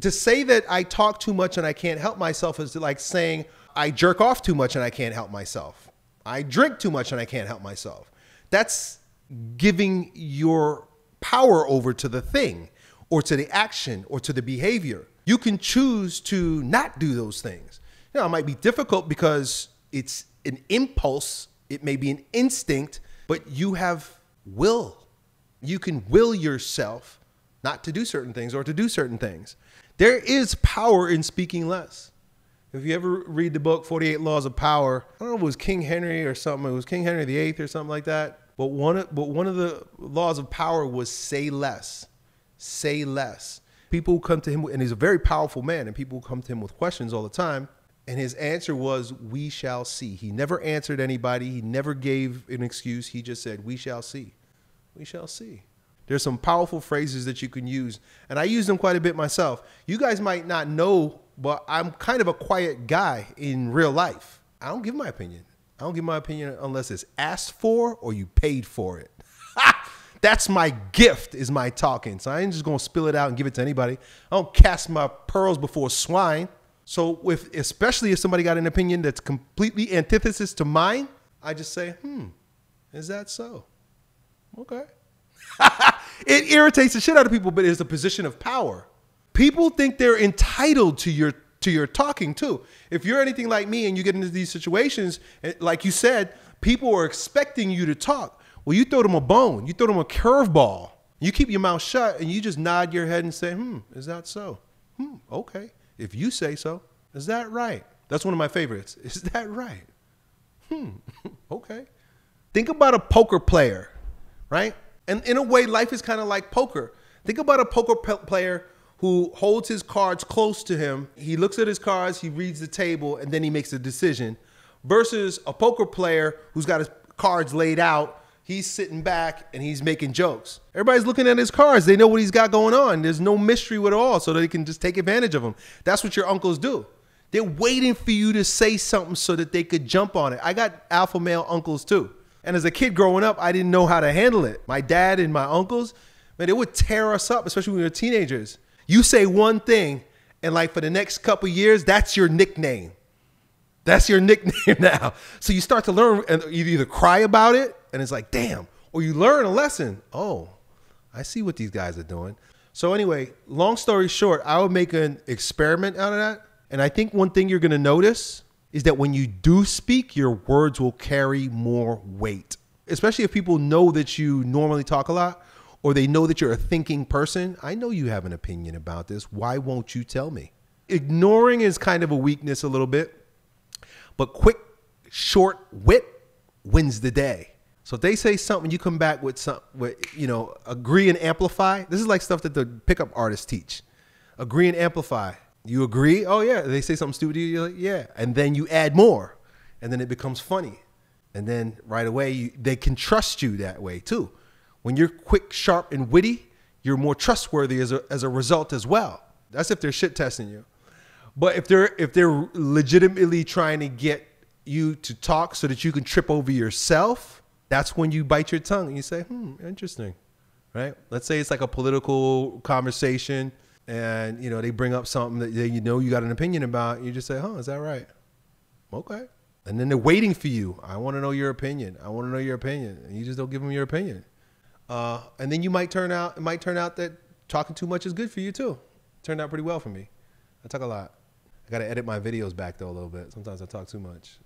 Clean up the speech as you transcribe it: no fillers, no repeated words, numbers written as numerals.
To say that I talk too much and I can't help myself is like saying I jerk off too much and I can't help myself. I drink too much and I can't help myself. That's giving your power over to the thing or to the action or to the behavior. You can choose to not do those things. You know, it might be difficult because it's an impulse. It may be an instinct, but you have will. You can will yourself not to do certain things or to do certain things. There is power in speaking less. If you ever read the book, 48 Laws of Power, I don't know if it was King Henry or something. It was King Henry VIII or something like that. But one of the laws of power was say less. Say less. People who come to him, and he's a very powerful man, and people who come to him with questions all the time. And his answer was, we shall see. He never answered anybody. He never gave an excuse. He just said, we shall see. We shall see. There's some powerful phrases that you can use, and I use them quite a bit myself. You guys might not know, but I'm kind of a quiet guy in real life. I don't give my opinion. I don't give my opinion unless it's asked for or you paid for it. That's my gift, is my talking. So I ain't just going to spill it out and give it to anybody. I don't cast my pearls before swine. So especially if somebody got an opinion that's completely antithesis to mine, I just say, is that so? Okay. It irritates the shit out of people, but it's a position of power. People think they're entitled to your talking too. If you're anything like me and you get into these situations, like you said, people are expecting you to talk. Well, you throw them a bone, you throw them a curveball. You keep your mouth shut and you just nod your head and say, is that so? Okay. If you say so, is that right? That's one of my favorites. Is that right? Okay. Think about a poker player, right? And in a way, life is kind of like poker. Think about a poker player who holds his cards close to him. He looks at his cards, he reads the table, and then he makes a decision. Versus a poker player who's got his cards laid out. He's sitting back and he's making jokes. Everybody's looking at his cards. They know what he's got going on. There's no mystery with it all, so they can just take advantage of him. That's what your uncles do. They're waiting for you to say something so that they could jump on it. I got alpha male uncles too. And as a kid growing up, I didn't know how to handle it. My dad and my uncles, man, they would tear us up, especially when we were teenagers. You say one thing, and like for the next couple of years, that's your nickname. That's your nickname now. So you start to learn, and you either cry about it, and it's like, damn, or you learn a lesson. Oh, I see what these guys are doing. So anyway, long story short, I would make an experiment out of that. And I think one thing you're going to notice is that when you do speak, your words will carry more weight, especially if people know that you normally talk a lot or they know that you're a thinking person. I know you have an opinion about this. Why won't you tell me? Ignoring is kind of a weakness a little bit, but quick, short wit wins the day. So if they say something, you come back with something, you know, agree and amplify. This is like stuff that the pickup artists teach. Agree and amplify. You agree? Oh yeah. They say something stupid to you. You're like, yeah. And then you add more, and then it becomes funny. And then right away, they can trust you that way too. When you're quick, sharp, and witty, you're more trustworthy as a result as well. That's if they're shit testing you. But if they're legitimately trying to get you to talk so that you can trip over yourself, that's when you bite your tongue and you say, interesting, right? Let's say it's like a political conversation and, you know, they bring up something that you know you got an opinion about. And you just say, is that right? Okay. And then they're waiting for you. I want to know your opinion. I want to know your opinion. And you just don't give them your opinion. And then it might turn out that talking too much is good for you too. It turned out pretty well for me. I talk a lot. I got to edit my videos back though a little bit. Sometimes I talk too much.